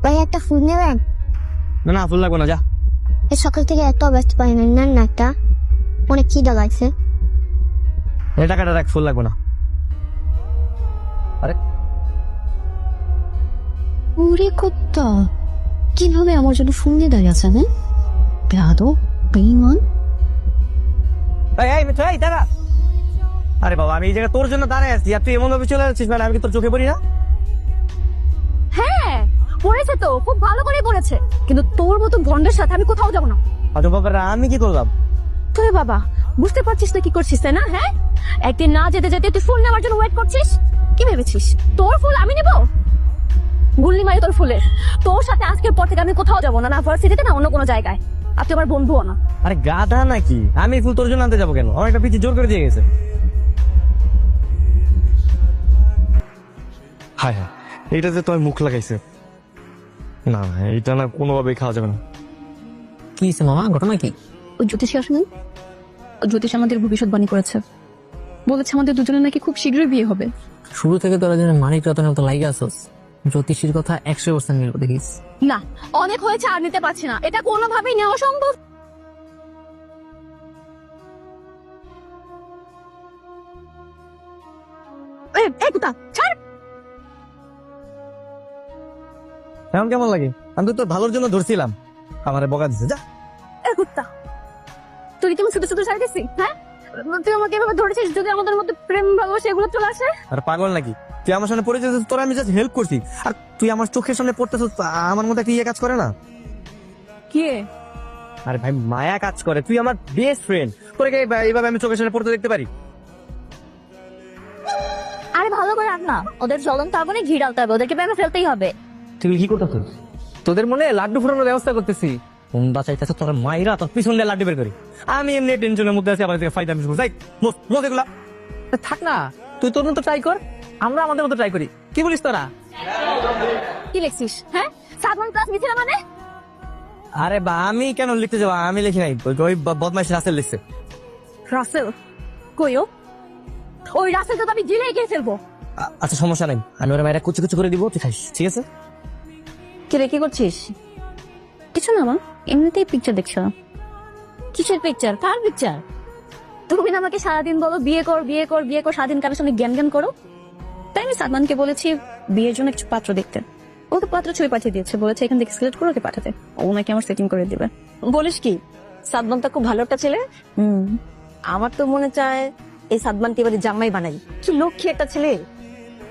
ভাই একটা ফুল নেবেন? না না ফুল লাগবো না, যা। এই সকাল থেকে এত ব্যস্ত পাই না না একটা অনেক খিদা লাগছে। এই টাকাটা রাখ, ফুল লাগবো না। আরে ওরে কুত্তা, কিভাবে আমার জন্য ফোন দিয়ে দাঁড়িয়ে আছে? হ্যাঁ বেয়াদব বেঈমান। এই মিঠু, এই দাঁড়া। আরে বাবা, আমি এই জায়গায় তোর জন্য দাঁড়ায় আছি, আর তুই এমন ভাবে চলে যাচ্ছিস, মানে আমি কি তোর চোখে পড়ি না? হ্যাঁ পড়েছে তো, খুব ভালো করে পড়েছে, কিন্তু তোর মতো ভন্ডের সাথে আমি কোথাও যাবো না। আরে বাবা, আমি কি করলাম? তুই বাবা বুঝতে পারছিস না কি করছিস, তাই না? হ্যাঁ একদিন না যেতে যেতে তুই ফুল নেওয়ার জন্য ওয়েট করছিস। কি ভেবেছিস তোর ফুল আমি নেব? গুল্লি মারি তোর ফুলের। তোর সাথে আজকের পর থেকে আমি কোথাও যাবো না, না ভার্সিটিতে না অন্য কোনো জায়গায়। আর তুই আমার বন্ধুও না। আরে গাধা নাকি, আমি ফুল তোর জন্য আনতে যাবো কেন? আমার একটা পিছিয়ে জোর করে দিয়ে গেছে। হায় হায়, এইটাতে তো মুখ লাগাইছে। না না, এইটা না কোনোভাবেই খাওয়া যাবে না। কি হয়েছে মামা, ঘটনা কি? ওই জ্যোতিষী আসেনি? জ্যোতিষ আমাদের ভবিষ্যৎবাণী করেছে, বলেছে আমাদের দুজনের নাকি খুব শীঘ্রই বিয়ে হবে। শুরু থেকে তোরা যেন মানিক রতনের মতো লাইগা আসস, জ্যোতিষীর কথা 100% মিলবো দেখিস। না অনেক হয়েছে, আর নিতে পারছি না, এটা কোনোভাবেই নেওয়া সম্ভব। ছাড়। এখন কেমন লাগে? আমি তো তোর ভালোর জন্য ধরছিলাম, আমারে বকা দিছে। যা। কুত্তা, তুই কি আমি ছোট ছোট ছাড় দিছি? হ্যাঁ তুই আমাকে এভাবে ধরেছিস যদি আমাদের মধ্যে প্রেম ভালোবাসা এগুলো চলে আসে। আর পাগল নাকি তুই? আমার সামনে পড়ে যেছিস, তোর আমি জাস্ট হেল্প করছি, আর তুই আমার চোখের সামনে পড়তেছিস। আমার মধ্যে একটা ইয়ে কাজ করে না? কে? আরে ভাই, মায়া কাজ করে। তুই আমার বেস্ট ফ্রেন্ড, তোরে কি এইভাবে আমি চোখের সামনে পড়তে দেখতে পারি? আরে ভালো করে রাখ না, ওদের জ্বলন্ত আগুনে ঘি ডালতে হবে, ওদেরকে ব্যায়ামে ফেলতেই হবে। তুই কি করতেছিস? তোদের মনে লাড্ডু ফুটানোর ব্যবস্থা করতেছি। তোমরা চাইতেছো তোর মাইরা তোর পিছন দিয়ে লাড্ডু বের করি? আমি এমনি টেনশনের মধ্যে আছি, আবার থেকে ফায়দা মিস যাই মোজ এগুলা। থাক না, তুই তোর মতো ট্রাই কর, আমরা আমাদের মতো ট্রাই করি। কি বলিস তোরা? কি লিখছিস? হ্যাঁ সাধারণ ক্লাস মিছিল মানে? আরে বা আমি কেন লিখতে যাবো? আমি লিখি নাই, ওই বদমাইশ রাসেল লিখছে। রাসেল কইও? ওই রাসেলকে তো আমি জেলে গিয়ে ফেলবো। আচ্ছা সমস্যা নাই, আমি ওরা মায়েরা কুচি কুচি করে দিব, তুই খাইস, ঠিক আছে? কি রে, কি করছিস? কিছু না মা, এমনিতেই পিকচার দেখছিলাম। কিসের পিকচার? কার পিকচার? তুমি না আমাকে সারাদিন বলো বিয়ে কর বিয়ে কর বিয়ে কর, সারাদিন কারোর সঙ্গে জ্ঞান জ্ঞান করো। তাই আমি সাদমানকে বলেছি বিয়ের জন্য কিছু পাত্র দেখতে। ওকে পাত্র ছবি পাঠিয়ে দিয়েছে, বলেছে এখান থেকে সিলেক্ট করে ওকে পাঠাতে, ও নাকি আমার সেটিং করে দিবে। বলিস কি? সাদমান তো খুব ভালো একটা ছেলে। আমার তো মনে চায় এই সাদমানকে এবারে জামাই বানাই। কি লক্ষ্মী একটা ছেলে।